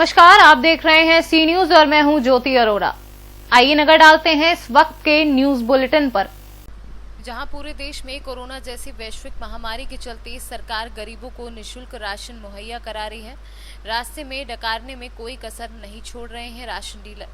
नमस्कार, आप देख रहे हैं सी न्यूज और मैं हूं ज्योति अरोड़ा। आइए नजर डालते हैं इस वक्त के न्यूज बुलेटिन पर। जहां पूरे देश में कोरोना जैसी वैश्विक महामारी के चलते सरकार गरीबों को निःशुल्क राशन मुहैया करा रही है। रास्ते में डकारने में कोई कसर नहीं छोड़ रहे हैं राशन डीलर।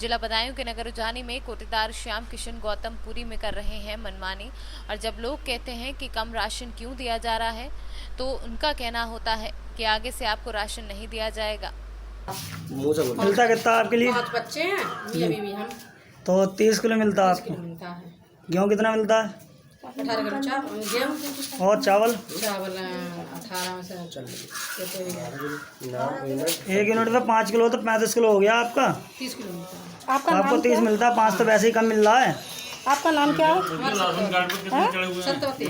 जिला बदायूं के नगर उजानी में कोटेदार श्याम किशन गौतमपुरी में कर रहे हैं मनमानी। और जब लोग कहते हैं कि कम राशन क्यों दिया जा रहा है, तो उनका कहना होता है कि आगे से आपको राशन नहीं दिया जाएगा। मिलता कितना आपके लिए? 5 बच्चे हैं, अभी भी हम तो 30 किलो मिलता है 30 आपको। किलो मिलता है। गेहूँ कितना मिलता है? 18 किलो गेहूँ और चावल? चावल 18 में से 1 यूनिट में 5 किलो तो 35 किलो हो गया आपका। 30 किलो मिलता है। आपको 30 मिलता है, 5 तो वैसे ही कम मिल रहा है। आपका नाम क्या है? सत्यवती।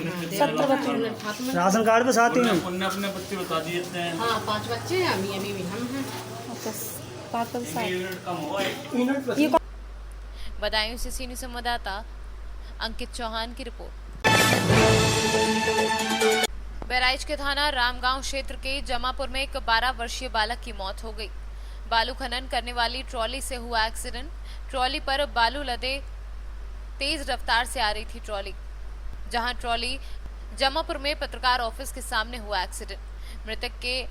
राशन कार्ड पे साथ ही में। अपने बच्चे बता दिए थे। हाँ 5 बच्चे हैं, अभी भी हम हैं। बदायूं से सी न्यूज संवाददाता अंकित चौहान की रिपोर्ट। बहराइच के थाना रामगांव क्षेत्र के जमापुर में एक 12 वर्षीय बालक की मौत हो गई। बालू खनन करने वाली ट्रॉली से हुआ एक्सीडेंट। ट्रॉली पर बालू लदे तेज रफ्तार से आ रही थी ट्रॉली, जहां ट्रॉली जमापुर में पत्रकार ऑफिस के सामने हुआ एक्सीडेंट। मृतक के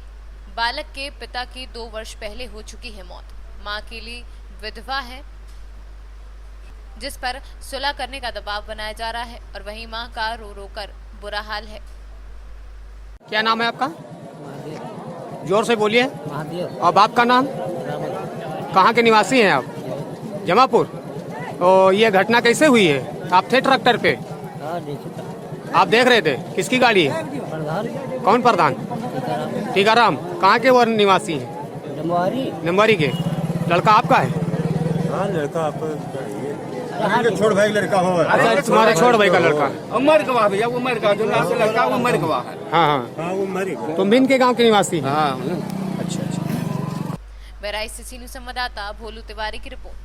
बालक के पिता की 2 वर्ष पहले हो चुकी है मौत। मां अकेली विधवा है, जिस पर सुलह करने का दबाव बनाया जा रहा है, और वहीं मां का रो रो कर बुरा हाल है। क्या नाम है आपका? जोर से बोलिए। और बाप का नाम? कहाँ के निवासी हैं आप? जमापुर। तो ये घटना कैसे हुई है? आप थे ट्रैक्टर पे? आप देख रहे थे? किसकी गाड़ी है? कौन प्रधान? टीकाराम। कहाँ के वो निवासी हैं? नंबरी के। लड़का आपका है? हाँ, लड़का आपका छोड़ भाई लड़का हो। अच्छा, तुम्हारे छोड़ भाई का लड़का। उमर गवाह भैया, उमर का जो नाम से लड़का उमर गवाह है। हाँ हाँ हाँ वो मरी। तुम बिन के गाँव के निवासी? हाँ। अच्छा अच्छा। बहराइच से सी न्यूज संवाददाता भोलू तिवारी की रिपोर्ट।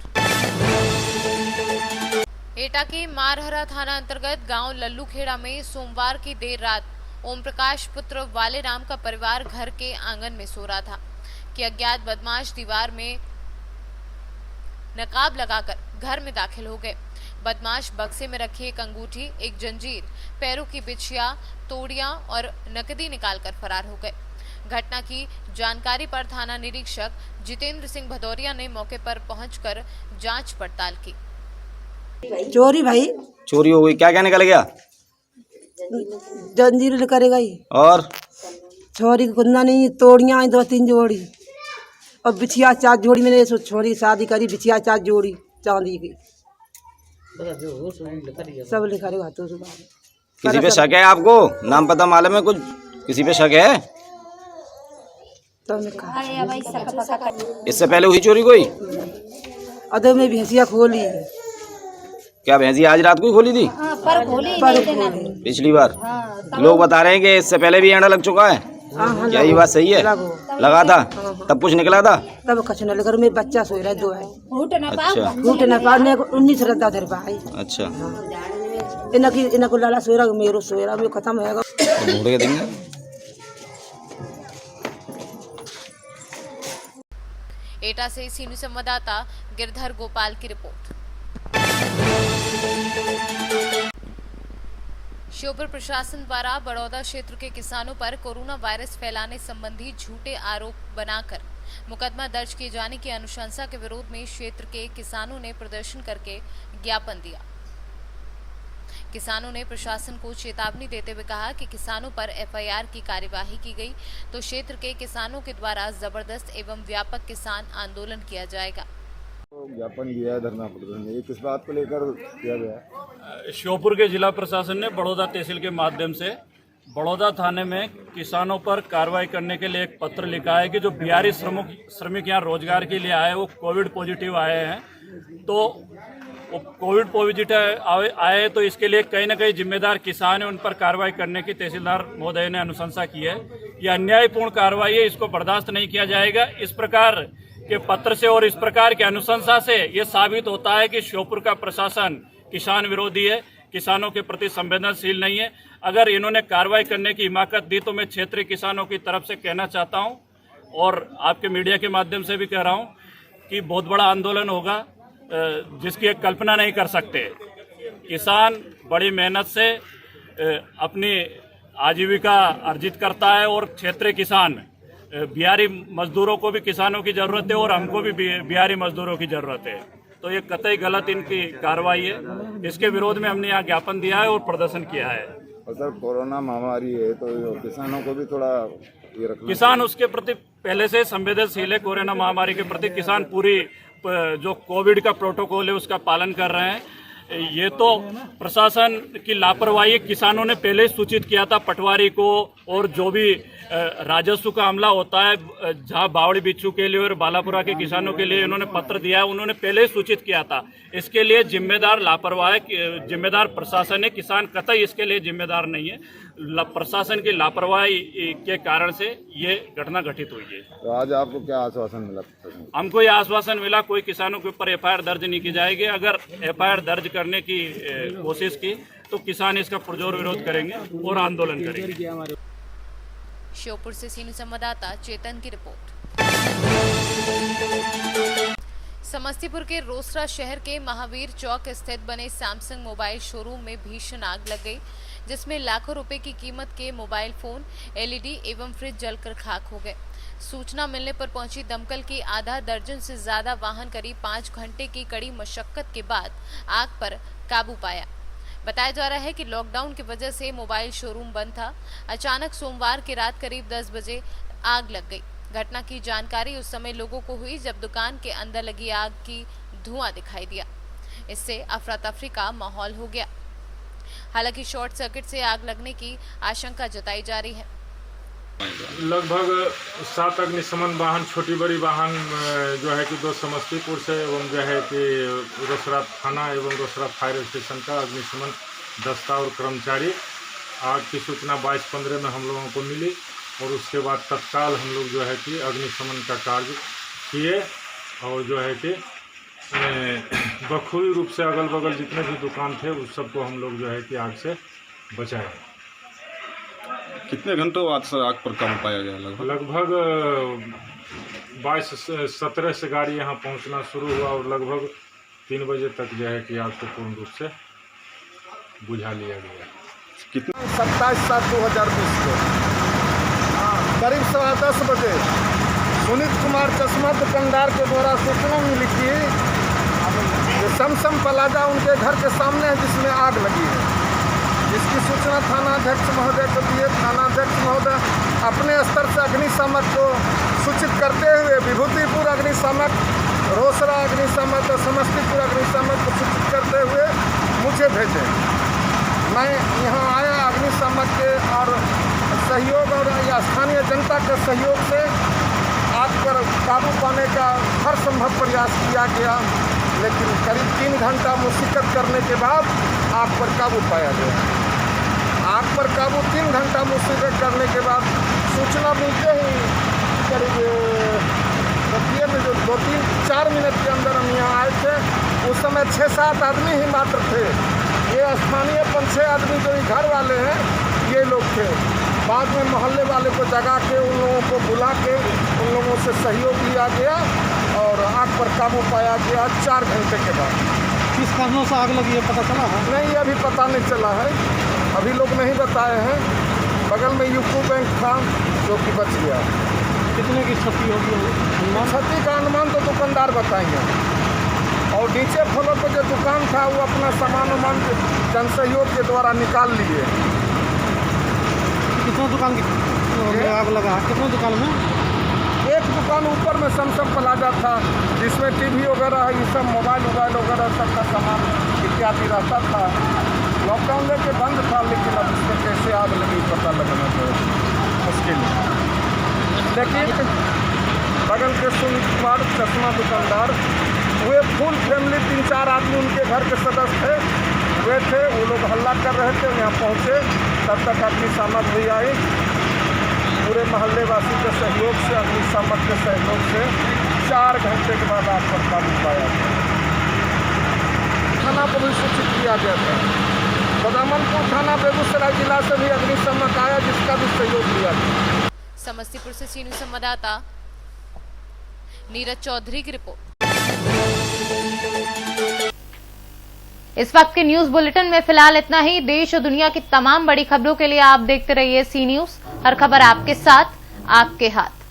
एटा के मारहरा थाना अंतर्गत गांव लल्लूखेड़ा में सोमवार की देर रात ओम प्रकाश पुत्र वाले राम का परिवार घर के आंगन में सो रहा था कि अज्ञात बदमाश दीवार में नकाब लगाकर घर में दाखिल हो गए। बदमाश बक्से में रखी एक अंगूठी, एक जंजीर, पैरों की बिछिया, तोड़ियां और नकदी निकालकर फरार हो गए। घटना की जानकारी पर थाना निरीक्षक जितेंद्र सिंह भदौरिया ने मौके पर पहुंचकर जांच पड़ताल की। चोरी भाई, चोरी हो गई। क्या क्या निकल गया? जंजीर करेगा ही और छोरी कुंदा नहीं, तोड़ियां आई 2-3 जोड़ी और बिछिया 4 जोड़ी। मैंने छोरी शादी करी, बिछिया 4 जोड़ी चांदी की सब लिखा रहेगा। तो किसी पे शक है आपको? नाम पता मालूम है कुछ? किसी पे शक है? तो इससे पहले हुई चोरी कोई? अदब में भैंसिया खोली। क्या भैंसी आज रात को ही खोली थी? पर खोली पिछली बार लोग बता रहे हैं कि इससे पहले भी एंडा लग चुका है। क्या ये बात सही है? लगा था तब कुछ निकला था? तब कुछ न लगा। मेरे बच्चा सो रहा है, 2 है। अच्छा घूट न पा, मेरे को 19 रद्दा धर पाई। अच्छा, इनको लाला सो रहा, मेरो सो रहा, मेरे खत्म होगा तो ढूंढ के देंगे। एटा से सी न्यूज संवाददाता गिरधर गोपाल की रिपोर्ट। श्योपुर प्रशासन द्वारा बड़ौदा क्षेत्र के किसानों पर कोरोना वायरस फैलाने संबंधी झूठे आरोप बनाकर मुकदमा दर्ज किए जाने की अनुशंसा के विरोध में क्षेत्र के किसानों ने प्रदर्शन करके ज्ञापन दिया। किसानों ने प्रशासन को चेतावनी देते हुए कहा कि किसानों पर एफआईआर की कार्यवाही की गई तो क्षेत्र के किसानों के द्वारा जबरदस्त एवं व्यापक किसान आंदोलन किया जाएगा। ज्ञापन दिया है, धरना प्रदर्शन। ये किस बात को लेकर किया गया है? श्योपुर के जिला प्रशासन ने बड़ौदा तहसील के माध्यम से बड़ौदा थाने में किसानों पर कार्रवाई करने के लिए एक पत्र लिखा है कि जो बिहारी श्रमिक यहाँ रोजगार के लिए आए वो कोविड पॉजिटिव आए हैं। तो वो कोविड पॉजिटिव आए तो इसके लिए कहीं ना कहीं जिम्मेदार किसान है, उन पर कार्रवाई करने की तहसीलदार महोदय ने अनुशंसा की है। ये अन्यायपूर्ण कार्रवाई है, इसको बर्दाश्त नहीं किया जाएगा। इस प्रकार के पत्र से और इस प्रकार की अनुशंसा से ये साबित होता है कि श्योपुर का प्रशासन किसान विरोधी है, किसानों के प्रति संवेदनशील नहीं है। अगर इन्होंने कार्रवाई करने की हिमाकत दी तो मैं क्षेत्रीय किसानों की तरफ से कहना चाहता हूं और आपके मीडिया के माध्यम से भी कह रहा हूँ कि बहुत बड़ा आंदोलन होगा जिसकी एक कल्पना नहीं कर सकते। किसान बड़ी मेहनत से अपनी आजीविका अर्जित करता है और क्षेत्रीय किसान बिहारी मजदूरों को भी किसानों की ज़रूरत है और हमको भी बिहारी मजदूरों की ज़रूरत है। तो ये कतई गलत इनकी कार्रवाई है। इसके विरोध में हमने यहाँ ज्ञापन दिया है और प्रदर्शन किया है। और सर कोरोना महामारी है तो किसानों को भी थोड़ा ये रखना, किसान उसके प्रति पहले से संवेदनशील है। कोरोना महामारी के प्रति किसान पूरी जो कोविड का प्रोटोकॉल है उसका पालन कर रहे हैं। ये तो प्रशासन की लापरवाही, किसानों ने पहले ही सूचित किया था पटवारी को, और जो भी राजस्व का हमला होता है जहां बावड़ी बिच्छू के लिए और बालापुरा के किसानों के लिए इन्होंने पत्र दिया है, उन्होंने पहले ही सूचित किया था। इसके लिए जिम्मेदार लापरवाही, जिम्मेदार प्रशासन है, किसान कतई इसके लिए जिम्मेदार नहीं है। प्रशासन की लापरवाही के कारण से ये घटना घटित हुई है। तो आज आपको क्या आश्वासन मिला? हमको ये आश्वासन मिला कोई किसानों के ऊपर एफआईआर दर्ज नहीं की जाएगी। अगर एफआईआर दर्ज करने की कोशिश की तो किसान इसका पुरजोर विरोध करेंगे और आंदोलन करेंगे। श्योपुर से सीनियर संवाददाता चेतन की रिपोर्ट। समस्तीपुर के रोसड़ा शहर के महावीर चौक स्थित बने सैमसंग मोबाइल शोरूम में भीषण आग लग गई, जिसमें लाखों रुपए की कीमत के मोबाइल फोन, एलईडी एवं फ्रिज जलकर खाक हो गए। सूचना मिलने पर पहुंची दमकल की आधा दर्जन से ज्यादा वाहन करीब 5 घंटे की कड़ी मशक्कत के बाद आग पर काबू पाया। बताया जा रहा है कि लॉकडाउन की वजह से मोबाइल शोरूम बंद था। अचानक सोमवार की रात करीब 10 बजे आग लग गई। घटना की जानकारी उस समय लोगों को हुई जब दुकान के अंदर लगी आग की धुआं दिखाई दिया। इससे अफरा तफरी का माहौल हो गया। हालांकि शॉर्ट सर्किट से आग लगने की आशंका जताई जा रही है। लगभग 7 अग्निशमन वाहन, छोटी बड़ी वाहन जो है कि 2 समस्तीपुर से एवं जो है कि रोसड़ा थाना एवं रोसड़ा फायर स्टेशन का अग्निशमन दस्ता और कर्मचारी, आग की सूचना 22:15 में हम लोगों को मिली और उसके बाद तत्काल हम लोग जो है कि अग्निशमन का कार्य किए और जो है कि बखूबी रूप से अगल बगल जितने भी दुकान थे उस सबको हम लोग जो है कि आग से बचाए। कितने घंटों बाद सर आग पर काबू पाया गया? लगभग 22-17 से गाड़ी यहाँ पहुँचना शुरू हुआ और लगभग 3 बजे तक जो है कि आग को पूर्ण रूप से बुझा लिया गया। कितना? 27/7/2020 को करीब 10:15 बजे सुनीत कुमार चश्मा दुकानदार के द्वारा सूचना मिली थी कि समसम प्लाजा उनके घर के सामने है जिसमें आग लगी है। इसकी सूचना थानाध्यक्ष महोदय को दिए। थानाध्यक्ष महोदय अपने स्तर से अग्निशामक को सूचित करते हुए विभूतिपुर अग्निशामक, रोसड़ा अग्निशामक और समस्तीपुर अग्निशामक को सूचित करते हुए मुझे भेजे। मैं यहाँ आया, अग्निशामक के और सहयोग और स्थानीय जनता के सहयोग से आग पर काबू पाने का हर संभव प्रयास किया गया, लेकिन करीब 3 घंटा मुसीबत करने के बाद आग पर काबू पाया गया। आग पर काबू 3 घंटा मुसीबत करने के बाद सूचना मिलते ही करीब देखिए में जो 2-3-4 मिनट के अंदर हम यहाँ आए थे। उस समय 6-7 आदमी ही मात्र थे। ये स्थानीय 5-6 आदमी जो घर वाले हैं ये लोग थे। बाद में मोहल्ले वाले को जगा के उन लोगों को बुला के उन लोगों से सहयोग लिया गया और आग पर काबू पाया गया 4 घंटे के बाद। किस कारणों से आग लगी है पता चला है? नहीं, अभी पता नहीं चला है, अभी लोग नहीं बताए हैं। बगल में यूको बैंक था जो कि बच गया। कितने की क्षति होगी? क्षति का अनुमान तो दुकानदार बताएंगे। और नीचे फ्लोर पर जो दुकान था वो अपना सामान वामान जनसहयोग के द्वारा निकाल लिए। कितना दुकान की आग लगा? कितने दुकान में? एक दुकान ऊपर में समसम प्लाजा था जिसमें टीवी वगैरह, ये सब मोबाइल वगैरह सबका सामान इत्यादि रहता था। लॉकडाउन लेके बंद था, लेकिन अब इसमें कैसे आग लगी पता लगना तो मुश्किल है। लेकिन बगल के सुनीत कुमार चश्मा दुकानदार वे फुल फैमिली 3-4 आदमी उनके घर के सदस्य थे, वो लोग हल्ला कर रहे थे। यहाँ पहुँचे तब तक अग्निशामक भी आई। पूरे मोहल्ले वासी के सहयोग से, अग्निशामक के सहयोग से 4 घंटे के बाद आग पर काबू पाया गया। थाना को भी सूचित किया गया था। बदामनपुर थाना बेगूसराय जिला से भी अग्निशामक आया जिसका भी सहयोग लिया गया। समस्तीपुर से सीनियर संवाददाता नीरज चौधरी की रिपोर्ट। इस वक्त के न्यूज बुलेटिन में फिलहाल इतना ही। देश और दुनिया की तमाम बड़ी खबरों के लिए आप देखते रहिए सी न्यूज। हर खबर आपके साथ, आपके हाथ।